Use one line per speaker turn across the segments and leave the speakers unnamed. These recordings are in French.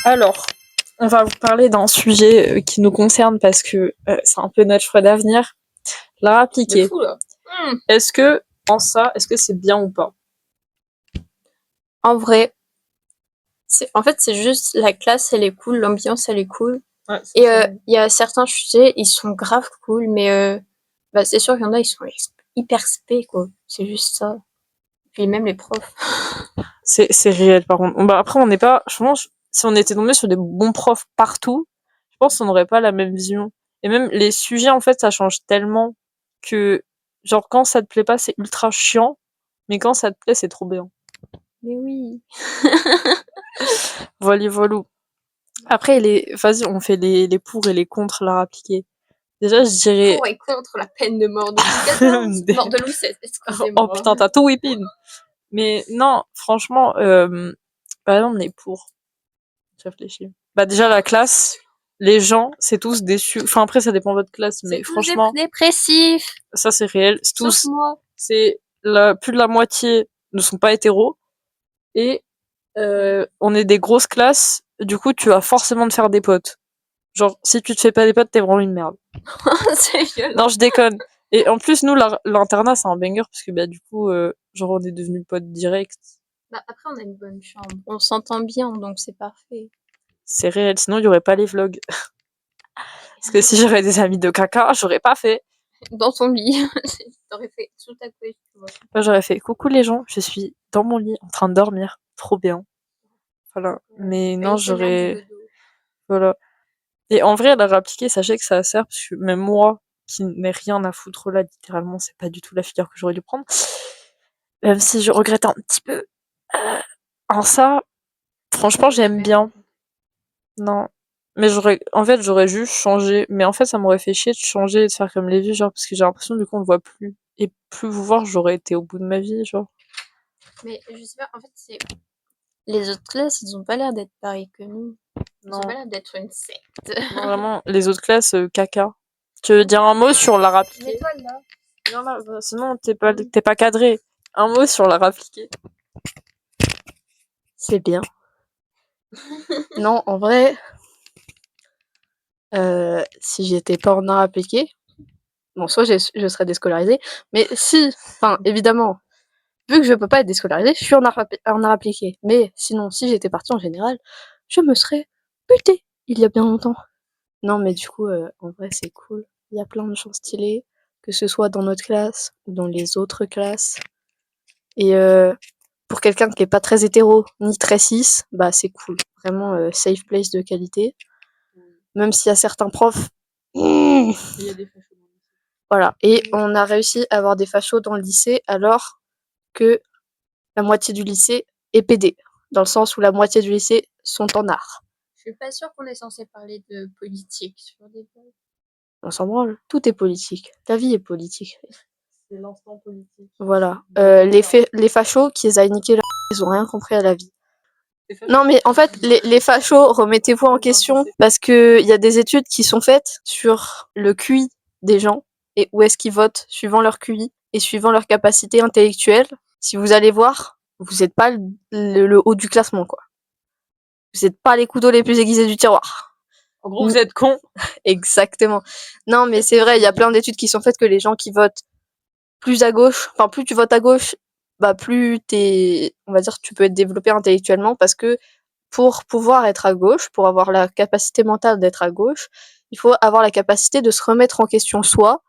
Alors, on va vous parler d'un sujet qui nous concerne parce que c'est un peu notre choix d'avenir. L'art appliqué.
De fou, là.
Est-ce que, est-ce que c'est bien ou pas?
En vrai, c'est juste la classe, elle est cool, l'ambiance, elle est cool.
Ouais,
Et il y a certains sujets, ils sont grave cool, mais c'est sûr qu'il y en a, ils sont hyper spé, quoi. C'est juste ça. Puis même les profs.
c'est réel, par contre. Bah, après, on n'est pas, je pense, si on était tombé sur des bons profs partout, je pense qu'on n'aurait pas la même vision. Et même les sujets, en fait, ça change tellement que, genre, quand ça te plaît pas, c'est ultra chiant, mais quand ça te plaît, c'est trop bien.
Mais oui.
Voilà, voilà. Après, vas-y, on fait les pour et les contre l'art appliqué. Déjà, je dirais...
Pour et contre la peine de mort de Louis XIV. Non, de Louis XVI, excusez-moi.
Oh putain, t'as tout whipping. Mais non, franchement, par exemple, les pour. Je réfléchis. Bah déjà, la classe, les gens, c'est tous déçus. Enfin, après, ça dépend de votre classe, mais
C'est tous
franchement,
dépressifs.
ça c'est réel. C'est
Sauf
tous,
moi.
plus de la moitié ne sont pas hétéros. Et on est des grosses classes. Du coup, tu vas forcément te faire des potes. Genre, si tu te fais pas des potes, t'es vraiment une merde.
C'est violent.
Non, je déconne. Et en plus, nous, l'internat, c'est un banger, parce que bah, du coup, genre, on est devenus potes directs.
Bah, après, on a une bonne chambre. On s'entend bien, donc c'est parfait.
C'est réel, sinon, il y aurait pas les vlogs. Parce que si j'aurais des amis de caca, j'aurais pas fait.
Dans ton lit. T'aurais fait sous ta couette, tu vois.
Moi, j'aurais fait coucou les gens, je suis dans mon lit en train de dormir. Trop bien. Voilà. Mais non,
ASMR du
j'aurais.
dodo.
Voilà. Et en vrai, à la appliquer, sachez que ça sert, parce que même moi, qui n'ai rien à foutre là, littéralement, c'est pas du tout la figure que j'aurais dû prendre. Même si je regrette un petit peu. En ça, franchement, j'aime bien. Non. Mais j'aurais juste changé. Mais en fait, ça m'aurait fait chier de changer et de faire comme les vieux, genre, parce que j'ai l'impression, du coup, on le voit plus. Et plus vous voir, j'aurais été au bout de ma vie, genre.
Mais je sais pas, en fait, c'est. Les autres classes, ils ont pas l'air d'être pareils que nous. Ils ont
Non.
pas l'air d'être une secte.
Non, vraiment, les autres classes, caca. Tu veux dire un mot sur l'art
Une
appliqué?
étoile là.
Non, là, bah, sinon, t'es pas cadré. Un mot sur l'art appliqué.
C'est bien. Non, en vrai, si j'étais pas en art appliqué, bon, soit je serais déscolarisée, mais si, enfin, évidemment, vu que je peux pas être déscolarisée, je suis en art appliqué. Mais sinon, si j'étais partie en général, je me serais butée il y a bien longtemps. Non, mais du coup, en vrai, c'est cool. Il y a plein de gens stylés, que ce soit dans notre classe ou dans les autres classes. Et pour quelqu'un qui est pas très hétéro ni très cis, bah c'est cool. Vraiment safe place de qualité. Même s'il y a certains profs.
Il y a des fachos.
Voilà. Et on a réussi à avoir des fachos dans le lycée alors que la moitié du lycée est PD. Dans le sens où la moitié du lycée sont en art. Je suis pas sûre qu'on est censé parler de politique sur des blagues. On s'en branle. Tout est politique. Ta vie est politique.
C'est l'instant politique.
Voilà. Les fachos qui les a niqué leur... Ils ont rien compris à la vie. Non, mais en fait, les fachos, remettez-vous en question parce que il y a des études qui sont faites sur le QI des gens et où est-ce qu'ils votent suivant leur QI et suivant leur capacité intellectuelle. Si vous allez voir, vous n'êtes pas le haut du classement, quoi. Vous n'êtes pas les couteaux les plus aiguisés du tiroir.
En gros, vous êtes cons.
Exactement. Non, mais c'est vrai, il y a plein d'études qui sont faites que les gens qui votent plus à gauche, enfin plus tu votes à gauche, bah plus on va dire, tu peux être développé intellectuellement parce que pour pouvoir être à gauche, pour avoir la capacité mentale d'être à gauche, il faut avoir la capacité de se remettre en question soi,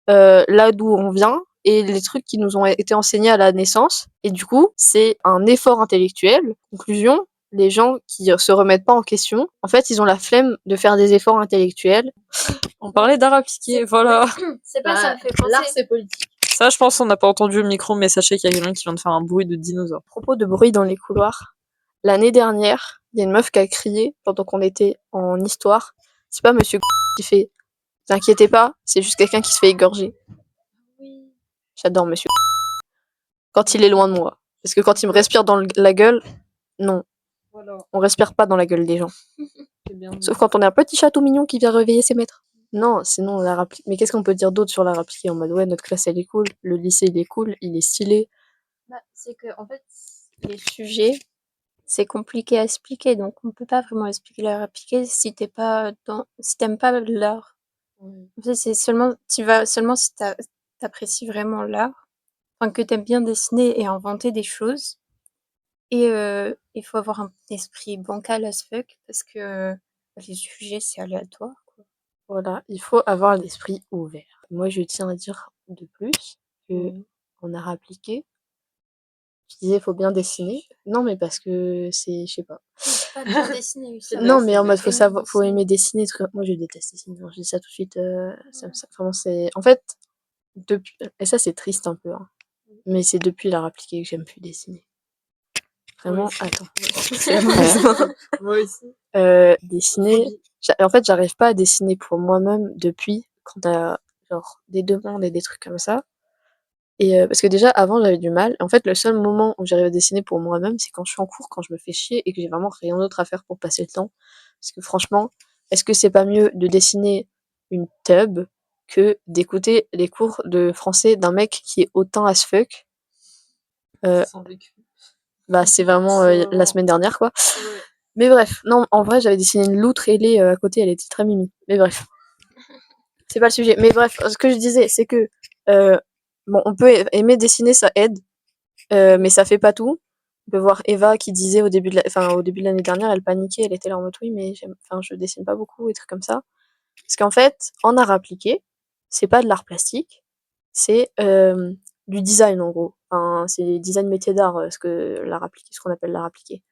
là d'où on vient et les trucs qui nous ont été enseignés à la naissance. Et du coup, c'est un effort intellectuel. Conclusion, les gens qui se remettent pas en question, en fait, ils ont la flemme de faire des efforts intellectuels.
On parlait d'art appliqué, voilà.
C'est pas ça me fait penser.
L'art, c'est politique. Ça, je pense qu'on n'a pas entendu au micro, mais sachez qu'il y a quelqu'un qui vient de faire un bruit de dinosaure.
À propos de bruit dans les couloirs, l'année dernière, il y a une meuf qui a crié pendant qu'on était en histoire. C'est pas monsieur qui fait t'inquiétez pas, c'est juste quelqu'un qui se fait égorger.
Oui.
J'adore monsieur quand il est loin de moi. Parce que quand il me respire dans la gueule, non.
Voilà.
On respire pas dans la gueule des gens.
Bien
Sauf quand on est un petit chaton mignon qui vient réveiller ses maîtres. Non, sinon, la appliqué. Mais qu'est-ce qu'on peut dire d'autre sur la appliqué en mode ouais, notre classe elle est cool, le lycée il est cool, il est stylé. Bah, c'est que, en fait, les sujets,
c'est compliqué à expliquer, donc on peut pas vraiment expliquer l'art appliqué si t'aimes pas l'art. En fait, c'est seulement, tu vas seulement si t'apprécies vraiment l'art, enfin que t'aimes bien dessiner et inventer des choses. Et il faut avoir un esprit bancal as fuck parce que les sujets c'est aléatoire, quoi.
Voilà, il faut avoir l'esprit ouvert. Moi, je tiens à dire de plus que en art appliqué, je disais faut bien dessiner. Non, mais parce que c'est, je sais pas.
Pas bien dessiner aussi.
Non, mais en mode faut aimer dessiner. Moi, je déteste dessiner. Je dis ça tout de suite. Vraiment, c'est en fait depuis. Et ça, c'est triste un peu. Hein. Mais c'est depuis l'art appliqué que j'aime plus dessiner. Vraiment, attends.
Moi aussi.
Dessiner. En fait, j'arrive pas à dessiner pour moi-même depuis quand t'as genre des demandes et des trucs comme ça. Et parce que déjà avant j'avais du mal. En fait, le seul moment où j'arrive à dessiner pour moi-même, c'est quand je suis en cours, quand je me fais chier et que j'ai vraiment rien d'autre à faire pour passer le temps. Parce que franchement, est-ce que c'est pas mieux de dessiner une tub que d'écouter les cours de français d'un mec qui est autant as fuck? Bah c'est vraiment la semaine dernière quoi.
Ouais.
Mais bref, non, en vrai j'avais dessiné une loutre ailée à côté, elle était très mimi. Mais bref, c'est pas le sujet. Mais bref, ce que je disais, c'est que bon, on peut aimer dessiner, ça aide. Mais ça fait pas tout. On peut voir Eva qui disait au début de l'année dernière, elle paniquait, elle était là en mode oui, mais je dessine pas beaucoup et trucs comme ça. Parce qu'en fait, en art appliqué, c'est pas de l'art plastique, c'est du design en gros. Enfin, c'est design métier d'art, ce qu'on appelle l'art appliqué.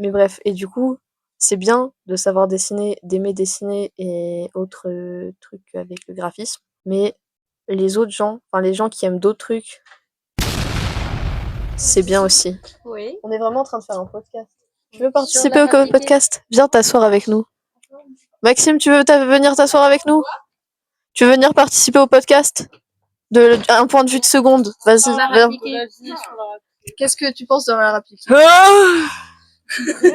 Mais bref, et du coup, c'est bien de savoir dessiner, d'aimer dessiner et autres trucs avec le graphisme. Mais les gens qui aiment d'autres trucs, c'est bien aussi.
Oui.
On est vraiment en train de faire un podcast. Tu veux participer au podcast? Viens t'asseoir avec nous. Maxime, tu veux venir t'asseoir avec nous? Tu veux venir participer au podcast? Un point de vue de seconde. Vas-y, viens. Qu'est-ce que tu penses de l'art appliqué?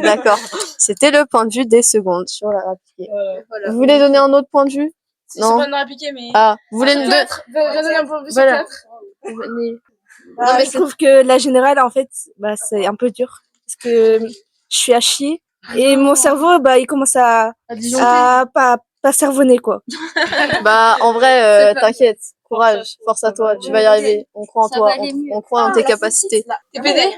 D'accord. C'était le point de vue des secondes sur l'art appliqué.
Voilà.
Vous voulez donner un autre point de vue? Non.
C'est pas l'art appliqué, mais.
Ah, vous voulez une
donner un point de vue sur
Voilà.
quatre.
Non, mais je trouve que la générale, en fait, bah, c'est un peu dur. Parce que je suis à chier. Et mon cerveau, bah, il commence à pas cervonner, quoi.
Bah, en vrai, t'inquiète. Courage, force à toi, tu vas y arriver. On croit en
Ça
toi,
va aller mieux.
on croit en tes capacités.
T'es pédé?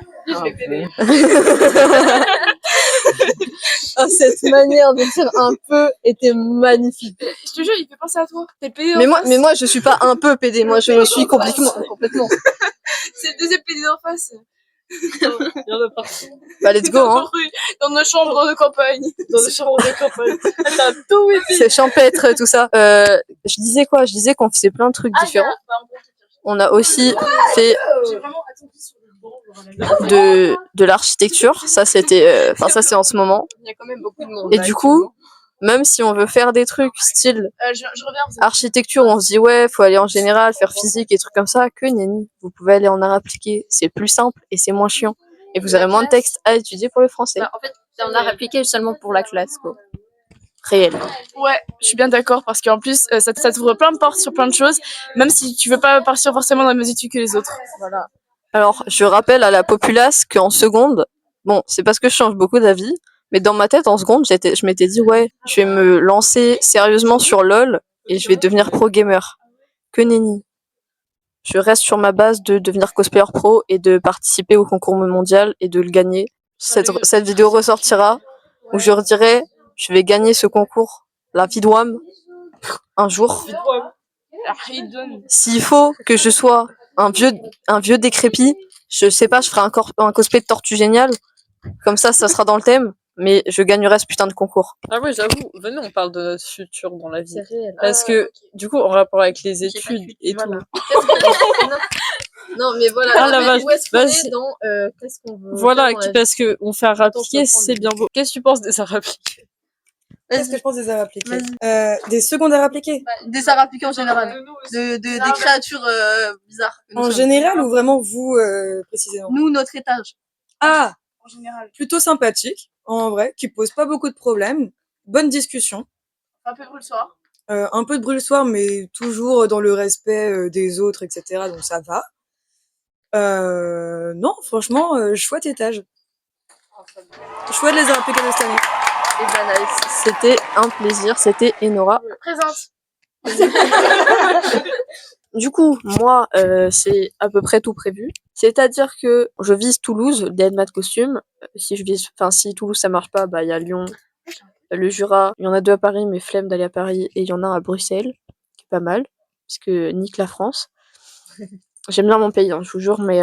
Oh, cette manière de dire un peu était magnifique.
Je te jure, il fait penser à toi. T'es pédé.
Mais moi, je suis pas un peu pédé, moi, je suis complètement.
C'est le deuxième pédé d'en face. Il y en a partout.
Bah, let's go, hein.
Dans nos chambres de campagne. T'as tout été.
C'est champêtre, tout ça. Je disais quoi? Je disais qu'on faisait plein de trucs différents. On a aussi fait de l'architecture. Ça, c'était, ça, c'est en ce moment.
Il y a quand même beaucoup de monde.
Et du coup, même si on veut faire des trucs style architecture, on se dit ouais, faut aller en général, faire physique et trucs comme ça, que nenni. Vous pouvez aller en art appliqué, c'est plus simple et c'est moins chiant. Et vous aurez moins de textes à étudier pour le français.
Bah, en fait, c'est un art appliqué seulement pour la classe, quoi.
Réel.
Ouais, je suis bien d'accord parce qu'en plus, ça t'ouvre plein de portes sur plein de choses, même si tu veux pas partir forcément dans les mêmes études que les autres.
Voilà. Alors, je rappelle à la populace qu'en seconde, bon, c'est parce que je change beaucoup d'avis, mais dans ma tête, en seconde, je m'étais dit, ouais, je vais me lancer sérieusement sur LoL et je vais devenir pro gamer. Que nenni. Je reste sur ma base de devenir cosplayer pro et de participer au concours mondial et de le gagner. Cette vidéo ressortira où je redirai, je vais gagner ce concours, la Vidwam, un jour. S'il faut que je sois un vieux décrépit, je sais pas, je ferai un cosplay de Tortue Géniale. Comme ça sera dans le thème, mais je gagnerai ce putain de concours.
Ah oui, j'avoue, venez, on parle de notre futur dans la vie.
C'est réel.
Parce que, du coup, en rapport avec les études et
voilà.
tout.
Non, mais voilà.
Ah, la vache.
Où est-ce qu'on
Vas-y.
est dans qu'est-ce qu'on veut
Voilà,
faire dans la vie.
parce que on fait un rap appliqué, c'est bien beau. Qu'est-ce que tu penses des arts appliqués?
Qu'est-ce que je pense des arts appliqués? Des secondaires appliqués?
Des arts appliqués en général. Des créatures bizarres.
En général ou vraiment vous précisément?
Nous, notre étage.
Ah,
En général.
plutôt sympathique, en vrai, qui pose pas beaucoup de problèmes. Bonne discussion.
Un peu brûle soir.
Un peu de brûle-soir, mais toujours dans le respect des autres, etc. Donc ça va. Non, franchement, chouette étage. Chouette les Olympiques de cette année.
Et ben nice. C'était un plaisir, c'était Enora.
Présente.
Du coup, moi, c'est à peu près tout prévu. C'est-à-dire que je vise Toulouse, DNMAT costume. Si Toulouse ça marche pas, bah il y a Lyon, le Jura. Il y en a 2 à Paris, mais flemme d'aller à Paris. Et il y en a un à Bruxelles, qui est pas mal, parce que nique la France. J'aime bien mon pays, hein, je vous jure, mais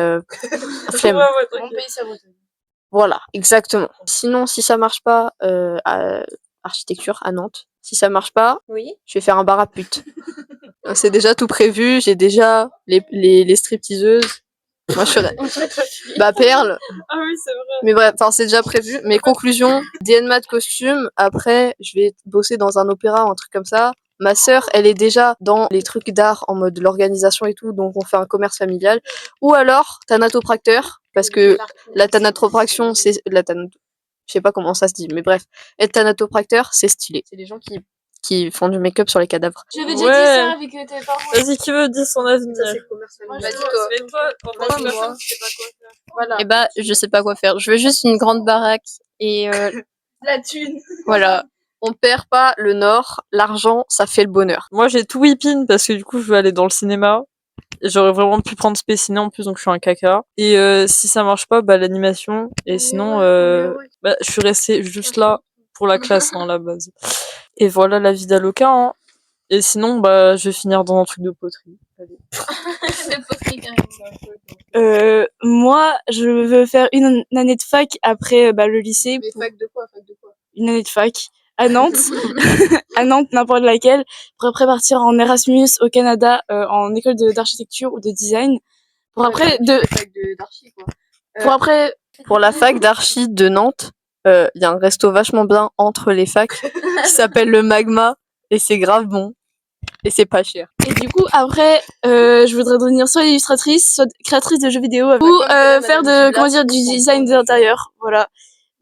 flemme.
Mon pays, ça vaut.
Voilà, exactement. Sinon, si ça marche pas, architecture à Nantes. Si ça marche pas,
Oui.
je vais faire un bar à putes. C'est déjà tout prévu, j'ai déjà les stripteaseuses. Moi, je ferais. Bah, Perle.
Ah oui, c'est vrai.
Mais bref, c'est déjà prévu. Mes conclusions, DNMAT costume. Après, je vais bosser dans un opéra ou un truc comme ça. Ma sœur, elle est déjà dans les trucs d'art en mode l'organisation et tout, donc on fait un commerce familial. Ou alors, thanatopracteur, parce que la thanatopraction, je sais pas comment ça se dit, mais bref, être thanatopracteur, c'est stylé. C'est les gens qui font du make-up sur les cadavres.
J'avais
déjà dit ça
avec tes parents.
Vas-y, qui veut dire son avenir?
Vas-y, toi.
Mais toi,
Vas-y,
personne
moi.
ne sait pas quoi faire.
Voilà.
Eh bah, je sais pas quoi faire. Je veux juste une grande baraque et
La thune.
Voilà. On perd pas le nord, l'argent, ça fait le bonheur.
Moi, j'ai tout whipping parce que du coup, je veux aller dans le cinéma. Et j'aurais vraiment pu prendre Spéciné en plus, donc je suis un caca. Et si ça marche pas, bah l'animation. Et sinon, bah, je suis restée juste là pour la classe, hein, à la base. Et voilà la vie d'Aloca, hein. Et sinon, bah, je vais finir dans un truc de poterie. Allez.
Moi, je veux faire une année de fac après le lycée.
Fac de quoi?
Une année de fac à Nantes. À Nantes, n'importe laquelle. Pour après partir en Erasmus au Canada en école d'architecture ou de design. Pour après
Pour la fac d'archi de Nantes, il y a un resto vachement bien entre les facs qui s'appelle le Magma et c'est grave bon et c'est pas cher.
Et du coup, après, je voudrais devenir soit illustratrice, soit créatrice de jeux vidéo, ou faire du design d'intérieur, voilà.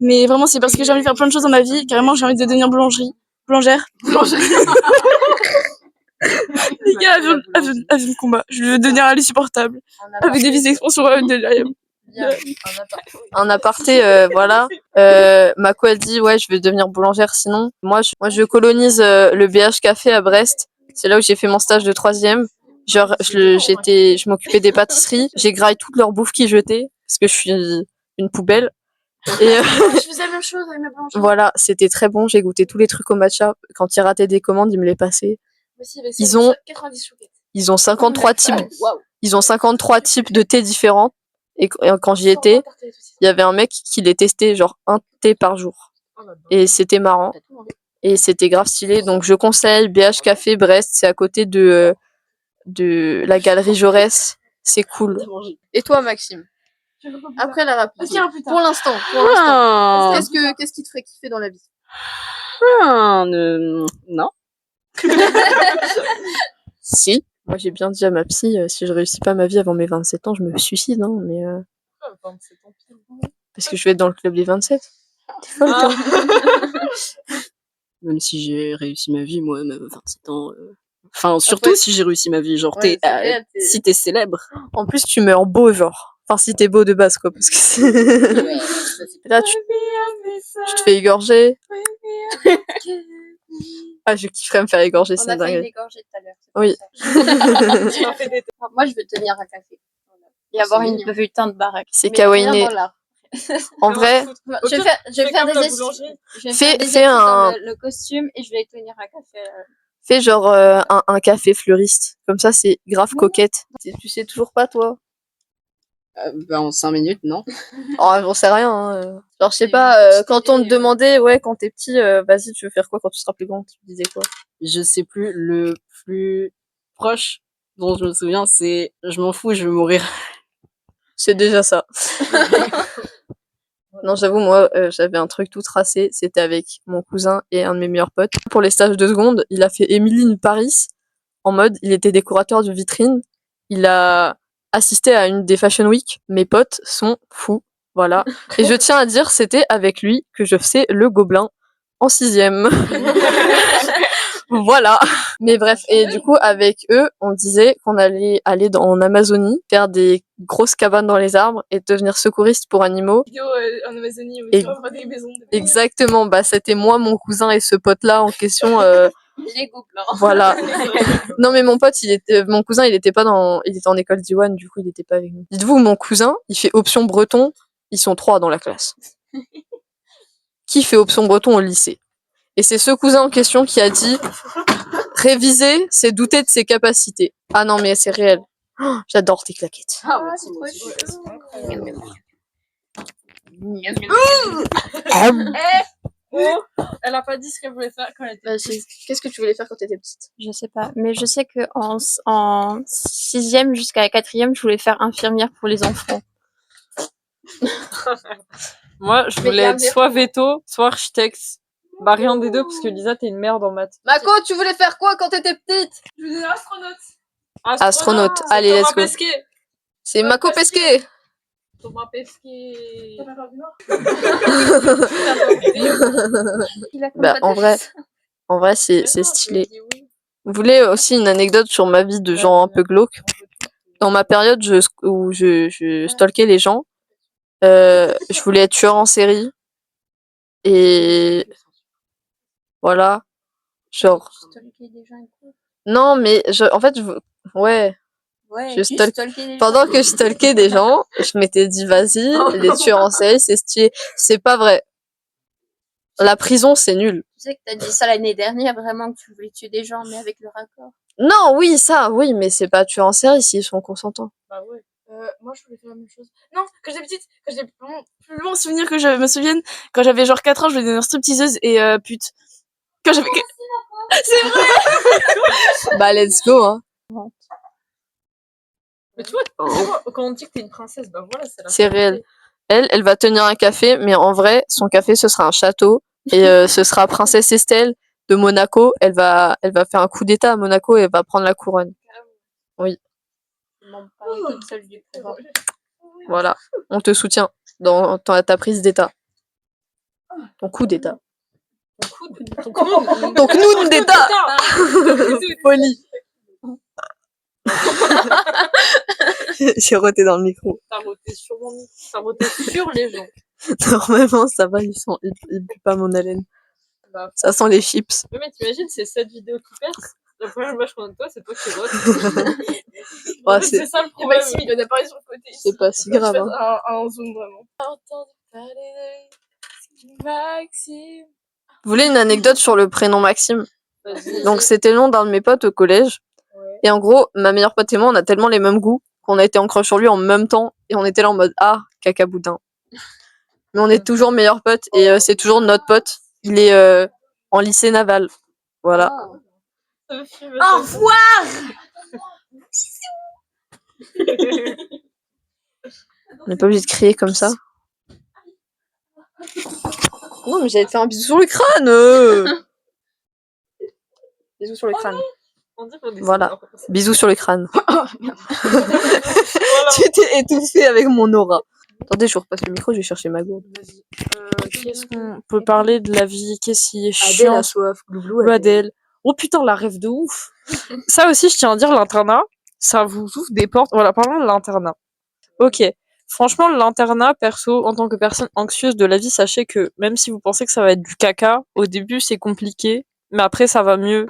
Mais vraiment, c'est parce que j'ai envie de faire plein de choses dans ma vie. Carrément, j'ai envie de devenir boulangère. Les gars, avion de combat. Je veux devenir insupportable. Avec des vis d'expansion de
Un aparté, voilà. Mako elle dit ouais je vais devenir boulangère sinon. Moi je colonise le BH Café à Brest. C'est là où j'ai fait mon stage de 3e. Genre je m'occupais des pâtisseries. J'ai graillé toute leur bouffe qu'ils jetaient parce que je suis une poubelle. Et
Je faisais la même chose avec ma boulangerie.
voilà, c'était très bon. J'ai goûté tous les trucs au matcha. Quand ils rataient des commandes, ils me les passaient. Ils ont 53 types. Ils ont 53 types de thé différents. Et quand j'y étais, il y avait un mec qui les testait genre un thé par jour. Et c'était marrant. Et c'était grave stylé. Donc je conseille BH Café Brest. C'est à côté de la galerie Jaurès. C'est cool. Et toi, Maxime? Après la rapide. Pour l'instant. Qu'est-ce qui te ferait kiffer dans la vie?
Non.
Si. Moi, j'ai bien dit à ma psy, si je réussis pas ma vie avant mes 27 ans, je me suicide, hein, mais parce que je vais être dans le club des 27. T'es folle, toi.
Même si j'ai réussi ma vie, moi, même 27 ans. Enfin, surtout si j'ai réussi ma vie. Genre, si t'es célèbre.
En plus, tu meurs beau, genre. Enfin, si t'es beau de base, quoi, parce que là, tu te fais égorger. Ah, je kifferais me faire égorger, c'est dingue.
égorger tout à l'heure.
Oui.
Moi, je veux tenir un café. Et avoir une putain de baraque.
C'est kawainé. En vrai,
Je vais faire des études. Je vais faire des
fais
études
un-
dans le costume et je vais tenir un café.
fais genre un café fleuriste. Comme ça, c'est grave coquette. Tu sais toujours pas, toi?
En 5 minutes, non.
Oh, j'en sais rien. Hein. Genre, je sais pas, quand on te demandait, ouais, quand t'es petit, vas-y, tu veux faire quoi quand tu seras plus grand? Tu disais quoi?
Je sais plus, le plus proche dont je me souviens, c'est je m'en fous, je veux mourir.
C'est déjà ça. Non, j'avoue, moi, j'avais un truc tout tracé. C'était avec mon cousin et un de mes meilleurs potes. Pour les stages de seconde, il a fait Emily in Paris. En mode, il était décorateur de vitrine. Il a assisté à une des Fashion Week. Mes potes sont fous. Voilà. Et je tiens à dire, c'était avec lui que je faisais le Gobelin en 6e. Voilà. Mais bref, et du coup, avec eux, on disait qu'on allait aller en Amazonie, faire des grosses cabanes dans les arbres et devenir secouriste pour animaux.
Vidéo en Amazonie où
Et-
tu vois des maisons.
Exactement, bah c'était moi, mon cousin et ce pote-là en question.
Les couples, hein.
Voilà. Non mais mon cousin, il était en école d'Iwan, du coup il était pas avec nous. Dites-vous, mon cousin, il fait option breton, ils sont 3 dans la classe. Qui fait option breton au lycée? Et c'est ce cousin en question qui a dit réviser, c'est douter de ses capacités. Ah non mais c'est réel. Oh, j'adore tes claquettes.
Ah, merci, moi aussi.
Elle a pas dit ce qu'elle voulait faire quand elle était
Vas-y, qu'est-ce que tu voulais faire quand t'étais petite?
Je sais pas, mais je sais que en 6e jusqu'à la 4e, je voulais faire infirmière pour les enfants.
Moi, je
Mais
voulais
il y a un
être soit veto, soit architecte. Bah, rien des deux, parce que Lisa, t'es une merde en maths.
Mako, tu voulais faire quoi quand t'étais petite?
Je veux dire astronaute.
Astronaute.
C'est
Allez,
Thomas
let's go.
Pesquet.
C'est Mako Pesquet.
Thomas Pesquet.
T'as pas peur du Nord?
Bah, en vrai, c'est stylé. Vous voulez aussi une anecdote sur ma vie de gens un peu glauques? Dans ma période où je stalkais les gens, je voulais être tueur en série. Et voilà. Genre. Non, mais en fait, ouais.
Ouais,
Je
tu
stalk-
stalkais les
Pendant
gens.
que je stalkais des gens, je m'étais dit, vas-y, les tueurs en série, c'est stylé. C'est pas vrai. La prison, c'est nul.
Tu sais que t'as dit ça l'année dernière, vraiment, que tu voulais tuer des gens, mais avec le raccord.
Non, oui, ça, oui, mais c'est pas tueur en série s'ils sont consentants.
Bah ouais.
Moi, je voulais faire la même chose. Non, quand j'étais petite, quand j'ai plus long souvenir que je me souvienne, quand j'avais genre 4 ans, je voulais devenir stripteaseuse et pute. Quand j'avais. C'est vrai!
Bah, let's go, hein.
Mais tu vois, quand on dit que t'es une princesse, bah voilà, c'est la
C'est réel. Elle va tenir un café, mais en vrai, son café, ce sera un château. Et ce sera Princesse Estelle de Monaco. Elle va faire un coup d'état à Monaco et elle va prendre la couronne. Oui,
Toute seule du pouvoir.
voilà. On te soutient dans ta prise d'état. Ton coup d'état.
Ton clown.
Ton clown d'état. Folie. J'ai roté dans le micro.
T'as roté sur mon micro. T'as roté sur les gens.
Normalement, ça va, ils puent pas mon haleine.
Bah,
Ça sent les chips.
ouais, mais t'imagines, c'est cette vidéo qui perce. La première image qu'on a de toi, c'est toi qui rotes.
Ouais,
En fait, c'est ça le
Et
problème.
Maxime, il en a parlé sur le côté.
C'est pas si grave.
Je
Hein.
fais un zoom vraiment. Maxime.
Vous voulez une anecdote sur le prénom Maxime?
Vas-y.
Donc c'était le nom d'un de mes potes au collège.
Ouais.
Et en gros, ma meilleure pote et moi, on a tellement les mêmes goûts qu'on a été en crush sur lui en même temps. Et on était là en mode ah, caca boudin. Mais on est toujours meilleurs potes et c'est toujours notre pote. Il est en lycée naval. Voilà.
Au revoir!
On n'est pas obligé de crier comme ça. Non, mais j'allais te faire un bisou sur le crâne. Bisous sur le crâne.
On dit qu'on est
Voilà.
super.
Bisous sur le crâne. Tu t'es étouffée avec mon aura. Attendez, je repasse le micro, je vais chercher ma gourde.
Vas-y. Qu'est-ce qu'on peut parler de la vie? Qu'est-ce qui est chiant?
soif.
Ou Adèle. Oh putain, la rêve de ouf. Ça aussi, je tiens à dire, l'internat, ça vous ouvre des portes. Voilà, parlons de l'internat. Ok. Franchement, l'internat, perso, en tant que personne anxieuse de la vie, sachez que même si vous pensez que ça va être du caca, au début, c'est compliqué, mais après, ça va mieux.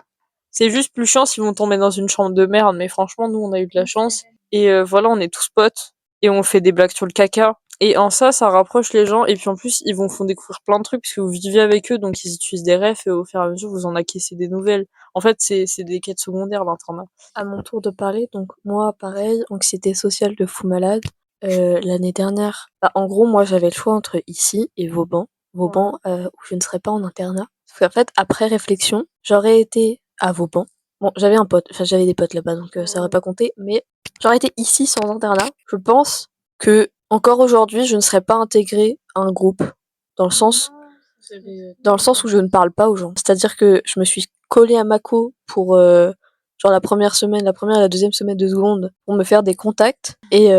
C'est juste plus chiant si vous tombez dans une chambre de merde, mais franchement, nous, on a eu de la chance. Et voilà, on est tous potes. Et on fait des blagues sur le caca. Et en ça rapproche les gens. Et puis en plus, ils font découvrir plein de trucs, puisque vous vivez avec eux, donc ils utilisent des refs, et au fur et à mesure, vous en acquiescez des nouvelles. En fait, c'est des quêtes secondaires, l'internat.
À mon tour de parler, donc moi, pareil, anxiété sociale de fou malade. L'année dernière, bah, en gros, moi, j'avais le choix entre ici et Vauban. Vauban, où je ne serais pas en internat. Parce qu'en fait, après réflexion, j'aurais été à Vauban. Bon, j'avais des potes là-bas, donc ça aurait pas compté. Mais j'aurais été ici sans internat. Je pense que encore aujourd'hui, je ne serais pas intégrée à un groupe. Dans le sens où je ne parle pas aux gens. C'est-à-dire que je me suis collée à Mako pour genre la première et la deuxième semaine de seconde pour me faire des contacts. Et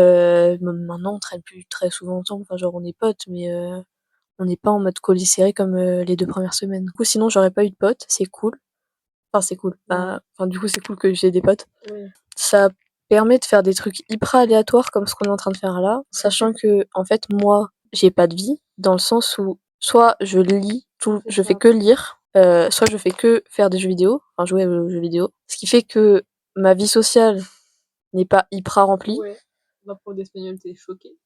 maintenant, on traîne plus très souvent ensemble. Enfin, genre, on est potes, mais on n'est pas en mode colis serré comme les 2 premières semaines. Du coup, sinon, j'aurais pas eu de potes. C'est cool. Enfin, c'est cool. Enfin, du coup, c'est cool que j'ai des potes.
Oui.
Ça permet de faire des trucs hyper aléatoires comme ce qu'on est en train de faire là, sachant que, en fait, moi, j'ai pas de vie, dans le sens où soit je lis, je fais que lire, soit je fais que faire des jeux vidéo, enfin jouer aux jeux vidéo. Ce qui fait que ma vie sociale n'est pas hyper remplie.
Ouais. Ma prof d'espagnol, t'es choquée.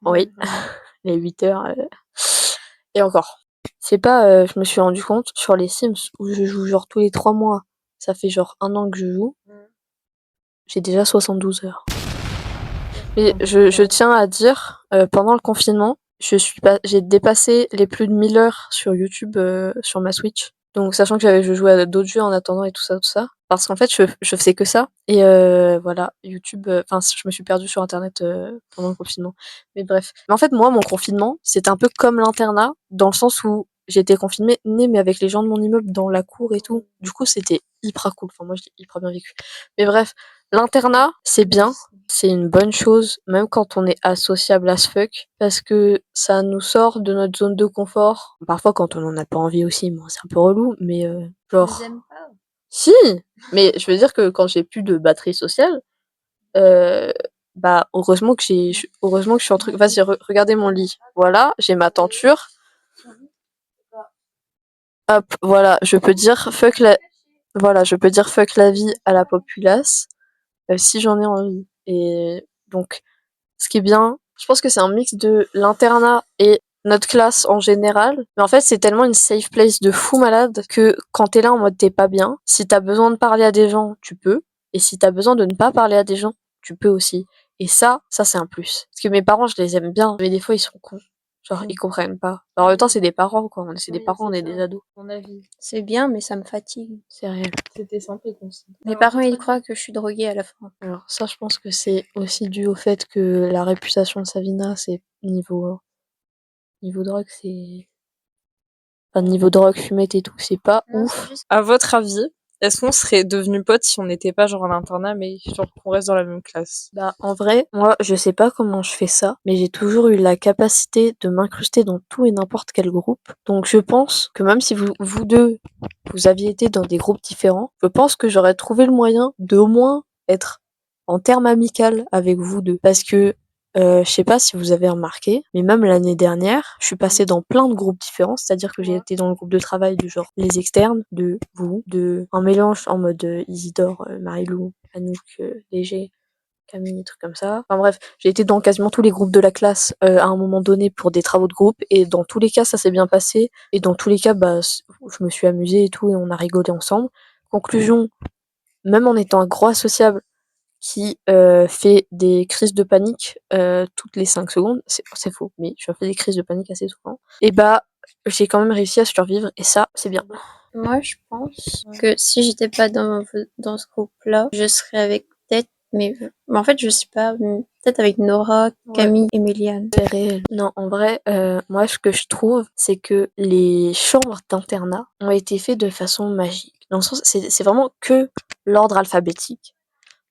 Oui, les 8 heures. Et encore. C'est pas, je me suis rendu compte sur les Sims où je joue genre tous les 3 mois, ça fait genre 1 an que je joue, j'ai déjà 72 heures. Et je tiens à dire, pendant le confinement, j'ai dépassé les plus de 1000 heures sur YouTube, sur ma Switch. Donc sachant que je jouais à d'autres jeux en attendant et tout ça. Parce qu'en fait, je faisais que ça. Et voilà, YouTube, enfin, je me suis perdue sur internet pendant le confinement. Mais bref. Mais en fait, moi, mon confinement, c'était un peu comme l'internat, dans le sens où j'étais confinée, mais avec les gens de mon immeuble dans la cour et tout. Du coup, c'était hyper cool. Enfin, moi, je l'ai hyper bien vécu. Mais bref, l'internat, c'est bien. C'est une bonne chose, même quand on est associable as fuck, parce que ça nous sort de notre zone de confort. Parfois, quand on en a pas envie aussi, bon, c'est un peu relou, mais genre. Si, mais je veux dire que quand j'ai plus de batterie sociale, bah heureusement que heureusement que je suis en truc. Vas-y, regardez mon lit. Voilà, j'ai ma tenture. Hop, voilà, je peux dire fuck la vie à la populace si j'en ai envie. Et donc, ce qui est bien, je pense que c'est un mix de l'internat et notre classe en général. Mais en fait, c'est tellement une safe place de fou malade que quand t'es là en mode t'es pas bien, si t'as besoin de parler à des gens, tu peux. Et si t'as besoin de ne pas parler à des gens, tu peux aussi. Et ça c'est un plus. Parce que mes parents, je les aime bien, mais des fois, ils sont cons. Genre, ils comprennent pas. Alors, en même temps, c'est des parents, quoi. C'est des parents, on est des ados.
Mon avis,
C'est bien, mais ça me fatigue.
C'est réel.
c'était simple et concis.
Mes parents, ils croient que je suis droguée à la fin.
Alors, ça, je pense que c'est aussi dû au fait que la réputation de Savina, c'est niveau drogue, c'est. Enfin, niveau drogue, fumette et tout, c'est pas ouf.
À votre avis, est-ce qu'on serait devenus potes si on n'était pas genre à l'internat, mais genre qu'on reste dans la même classe?
Bah, en vrai, moi, je sais pas comment je fais ça, mais j'ai toujours eu la capacité de m'incruster dans tout et n'importe quel groupe. Donc, je pense que même si vous deux, vous aviez été dans des groupes différents, je pense que j'aurais trouvé le moyen de au moins être en termes amical avec vous deux. Parce que, je sais pas si vous avez remarqué, mais même l'année dernière, je suis passée dans plein de groupes différents, c'est-à-dire que j'ai été dans le groupe de travail du genre les externes, de vous, de un mélange en mode Isidore, Marilou, Anouk, Léger, Camille, des trucs comme ça. Enfin bref, j'ai été dans quasiment tous les groupes de la classe à un moment donné pour des travaux de groupe et dans tous les cas ça s'est bien passé et dans tous les cas bah je me suis amusée et tout et on a rigolé ensemble. Conclusion, même en étant un gros associable qui fait des crises de panique toutes les 5 secondes, c'est faux, mais je fais des crises de panique assez souvent, et bah j'ai quand même réussi à survivre et ça c'est bien.
Moi, je pense que si j'étais pas dans ce groupe-là, je serais avec peut-être, mais en fait, je sais pas, peut-être avec Nora, Camille et Méliane.
C'est réel. Non, en vrai, moi, ce que je trouve, c'est que les chambres d'internat ont été faites de façon magique. Dans le sens, c'est vraiment que l'ordre alphabétique.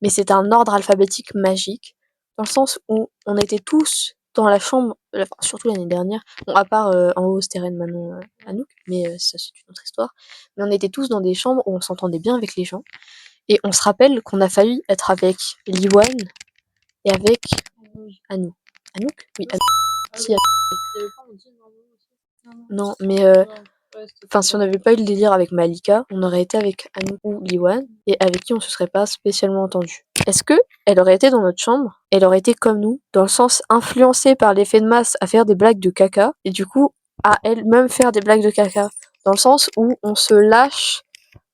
Mais c'est un ordre alphabétique magique, dans le sens où on était tous dans la chambre, enfin, surtout l'année dernière, bon, à part en haut, c'était Reine Manon Anouk, mais ça, c'est une autre histoire. Mais on était tous dans des chambres où on s'entendait bien avec les gens. Et on se rappelle qu'on a failli être avec Liwan et avec Anouk. Anouk? Oui, Anouk. Si, non, mais enfin, si on n'avait pas eu le délire avec Malika, on aurait été avec Anouk ou Liwan, et avec qui on se serait pas spécialement entendu. Est-ce que elle aurait été dans notre chambre? Elle aurait été comme nous, dans le sens influencée par l'effet de masse à faire des blagues de caca, et du coup à elle-même faire des blagues de caca. Dans le sens où on se lâche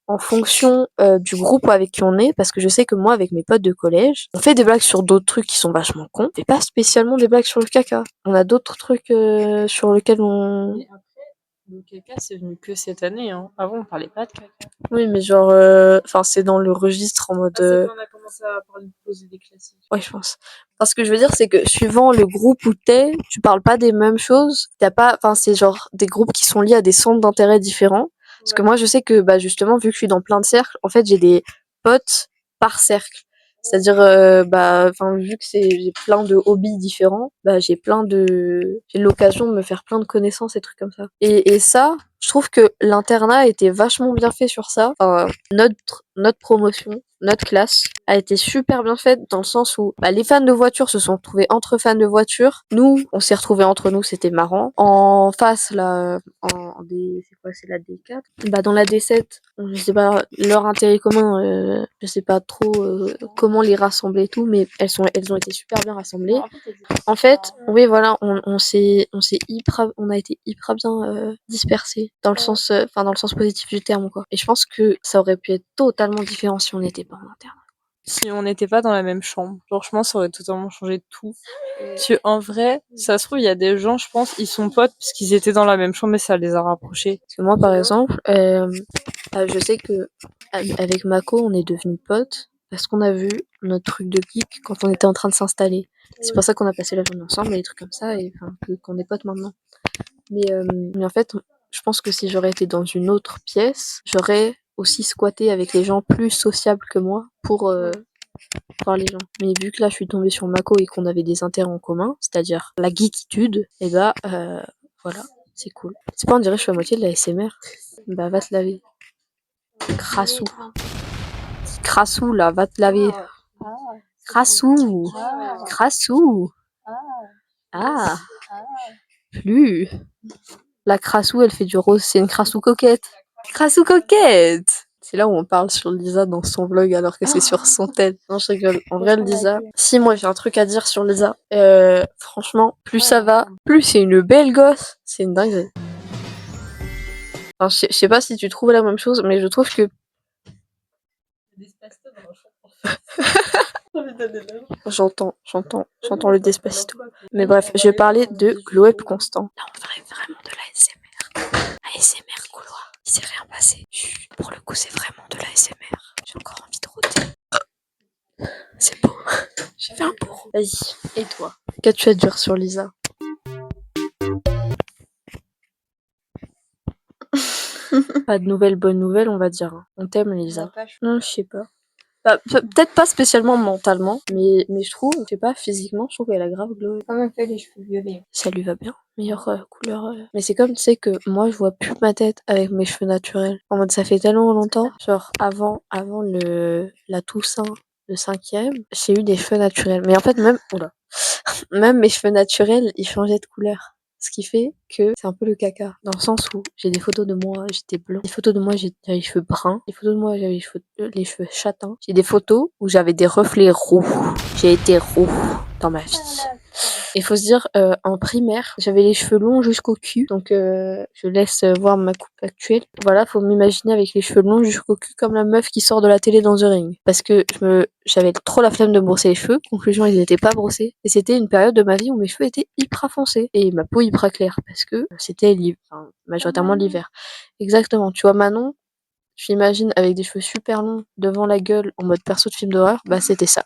en fonction du groupe avec qui on est, parce que je sais que moi, avec mes potes de collège, on fait des blagues sur d'autres trucs qui sont vachement cons, mais pas spécialement des blagues sur le caca. On a d'autres trucs sur lesquels on...
Mais après, le caca, c'est venu que cette année, hein. Avant, on parlait pas de caca.
Oui, mais genre, enfin, c'est dans le registre en mode...
C'est quand on a commencé à parler de poser des classiques.
Ouais, je pense. Parce que je veux dire, c'est que suivant le groupe où t'es, tu parles pas des mêmes choses. T'as pas, enfin, c'est genre des groupes qui sont liés à des centres d'intérêt différents. Parce que moi, je sais que, bah, justement, vu que je suis dans plein de cercles, en fait, j'ai des potes par cercle. C'est-à-dire, bah, enfin, vu que j'ai plein de hobbies différents, bah, j'ai l'occasion de me faire plein de connaissances et trucs comme ça. Et ça, Je trouve que l'internat était vachement bien fait sur ça. Enfin, notre promotion, notre classe a été super bien faite dans le sens où les fans de voitures se sont retrouvés entre fans de voitures. Nous, on s'est retrouvés entre nous, c'était marrant. En face, là, c'est quoi, c'est la D4? Dans la D7, je sais pas, leur intérêt commun, je sais pas trop comment les rassembler et tout, mais elles ont été super bien rassemblées. En fait, oui, voilà, on a été hyper bien dispersés dans le sens, dans le sens positif du terme, quoi. Et je pense que ça aurait pu être totalement différent si on n'était pas en interne.
Si on n'était pas dans la même chambre, genre je pense que ça aurait totalement changé tout. Parce que en vrai, ça se trouve il y a des gens, je pense, ils sont potes parce qu'ils étaient dans la même chambre et ça les a rapprochés.
Parce que moi, par exemple, je sais que avec Mako, on est devenus potes parce qu'on a vu notre truc de geek quand on était en train de s'installer. C'est pour ça qu'on a passé la journée ensemble et des trucs comme ça, et qu'on est potes maintenant. Mais en fait, je pense que si j'aurais été dans une autre pièce, j'aurais aussi squatté avec les gens plus sociables que moi pour voir les gens. Mais vu que là, je suis tombée sur Mako et qu'on avait des intérêts en commun, c'est-à-dire la geekitude, et voilà, c'est cool. C'est pas, on dirait que je fais à moitié de la SMR. Bah, va te laver. Crassou. Crassou, là, va te laver. Crassou. Crassou. Ah. Plus. La crassou, elle fait du rose, c'est une crassou coquette. Crassou coquette! C'est là où on parle sur Lisa dans son vlog alors que c'est sur son TED. Non, je rigole. En vrai, Lisa. Si, moi, j'ai un truc à dire sur Lisa. Franchement, plus ça va, plus c'est une belle gosse. C'est une dinguerie. Enfin, je sais pas si tu trouves la même chose, mais je trouve que. J'entends le Despacito. Mais bref, je vais parler de Gloeb Constant. Là, on ferait vraiment de l'ASMR. ASMR couloir. Il s'est rien passé. Chut, pour le coup, c'est vraiment de l'ASMR. J'ai encore envie de rôter. C'est beau. J'ai fait un beau. Vas-y. Et toi? Qu'as-tu à dire sur Lisa? Pas de nouvelles, bonnes nouvelles, on va dire. On t'aime, Lisa. Non, je sais pas. Peut-être pas spécialement mentalement, mais je trouve, je sais pas, physiquement, je trouve qu'elle a grave glow.
Quand même fait les cheveux violets.
Ça lui va bien. Meilleure couleur. Mais c'est comme, tu sais, que moi, je vois plus ma tête avec mes cheveux naturels. En mode, ça fait tellement longtemps. Genre, avant la Toussaint, le 5e, j'ai eu des cheveux naturels. Mais en fait, même mes cheveux naturels, ils changeaient de couleur. Ce qui fait que c'est un peu le caca. Dans le sens où j'ai des photos de moi, j'étais blond. Des photos de moi, j'avais les cheveux bruns. Des photos de moi, j'avais les cheveux châtains. J'ai des photos où j'avais des reflets roux. J'ai été roux dans ma vie. Et faut se dire, en primaire, j'avais les cheveux longs jusqu'au cul. Donc, je laisse voir ma coupe actuelle. Voilà, faut m'imaginer avec les cheveux longs jusqu'au cul comme la meuf qui sort de la télé dans The Ring. Parce que j'avais trop la flemme de me brosser les cheveux. Conclusion, ils n'étaient pas brossés. Et c'était une période de ma vie où mes cheveux étaient hyper foncés. Et ma peau hyper claire. Parce que c'était majoritairement l'hiver. Exactement. Tu vois, Manon, je l'imagine avec des cheveux super longs devant la gueule en mode perso de film d'horreur, c'était ça.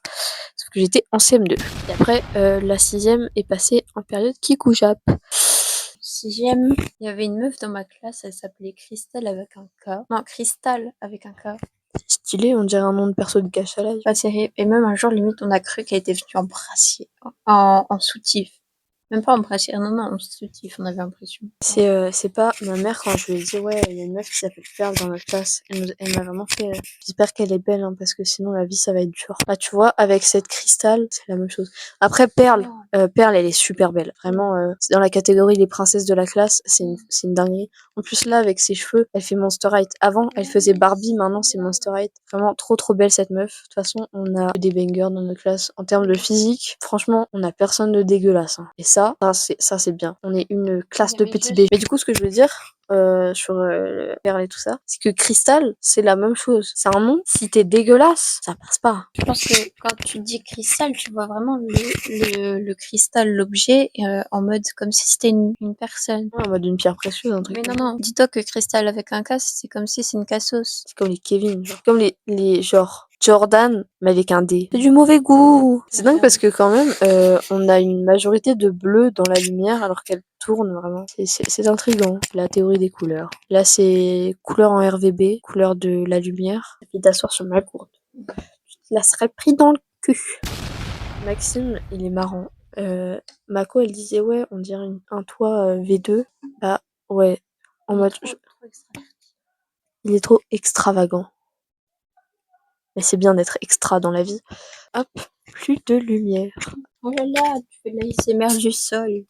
Sauf que j'étais en CM2. Et après, la 6e est passée en période Kikoujap. 6e.
Il y avait une meuf dans ma classe, elle s'appelait Cristal avec un K. Non, Cristal avec un K.
Stylé, on dirait un nom de perso de Cache à l'âge.
Pas terrible. Et même un jour, limite, on a cru qu'elle était venue en brassier. En soutif. Même pas en brassière, non, en soutif, on avait l'impression.
C'est pas ma mère, quand je lui ai dit, ouais, il y a une meuf qui s'appelle Perle dans notre classe, elle m'a vraiment fait, j'espère qu'elle est belle, hein, parce que sinon la vie ça va être dur. Là, tu vois, avec cette cristal, c'est la même chose. Après, Perle, elle est super belle. Vraiment, c'est dans la catégorie les princesses de la classe, c'est une dinguerie. En plus, là, avec ses cheveux, elle fait Monster High. Avant, elle faisait Barbie, maintenant c'est Monster High. Vraiment trop belle cette meuf. De toute façon, on a des bangers dans notre classe. En termes de physique, franchement, on a personne de dégueulasse, hein. Et ça c'est bien. On est une classe de petits bébés. Mais du coup, ce que je veux dire sur Perle et tout ça, c'est que Cristal, c'est la même chose. C'est un nom, si t'es dégueulasse, ça passe pas.
Je pense que quand tu dis cristal, tu vois vraiment le cristal, l'objet, en mode comme si c'était une personne.
Ouais, en mode une pierre précieuse, un truc.
Mais non, dis-toi que cristal avec un K, c'est comme si c'est une cassos.
C'est comme les Kevin, genre. Comme les genre Jordan, mais avec un D. C'est du mauvais goût. C'est dingue parce que quand même, on a une majorité de bleu dans la lumière alors qu'elle tourne vraiment. C'est intriguant, la théorie des couleurs. Là, c'est couleur en RVB, couleur de la lumière. Et puis t'asseoir sur ma gourde. Tu te la serais pris dans le cul. Maxime, il est marrant. Mako, elle disait, ouais, on dirait un toit V2. Bah, ouais. En mode, il est trop extravagant. Mais c'est bien d'être extra dans la vie. Hop, plus de lumière.
Oh là là, tu fais de la ASMR du sol.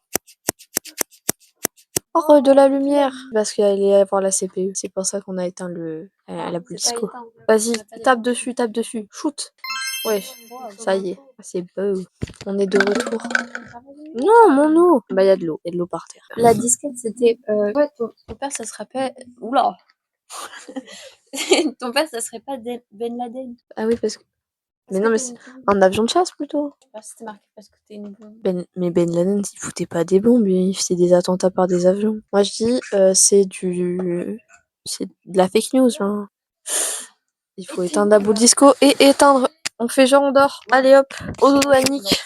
Oh, de la lumière. Parce qu'il allait y avoir la CPU. C'est pour ça qu'on a éteint la boule disco. Vas-y, tape dessus, shoot. Ouais, ça y est, c'est beau. On est de retour. Non, mon eau. Bah, il y a de l'eau par terre.
La disquette, c'était... Ouais, ton père, ça se rappelle... Oula. Ton père, ça serait pas Ben Laden.
Ah oui, parce que... Mais non, mais c'est un avion de chasse plutôt.
C'était marqué parce que t'es une bombe.
Mais Ben Laden, il foutait pas des bombes, il faisait des attentats par des avions. Moi, je dis, c'est de la fake news, là. Il faut éteindre la boule disco et éteindre. On fait genre on dort. Allez hop, au dodo Annick.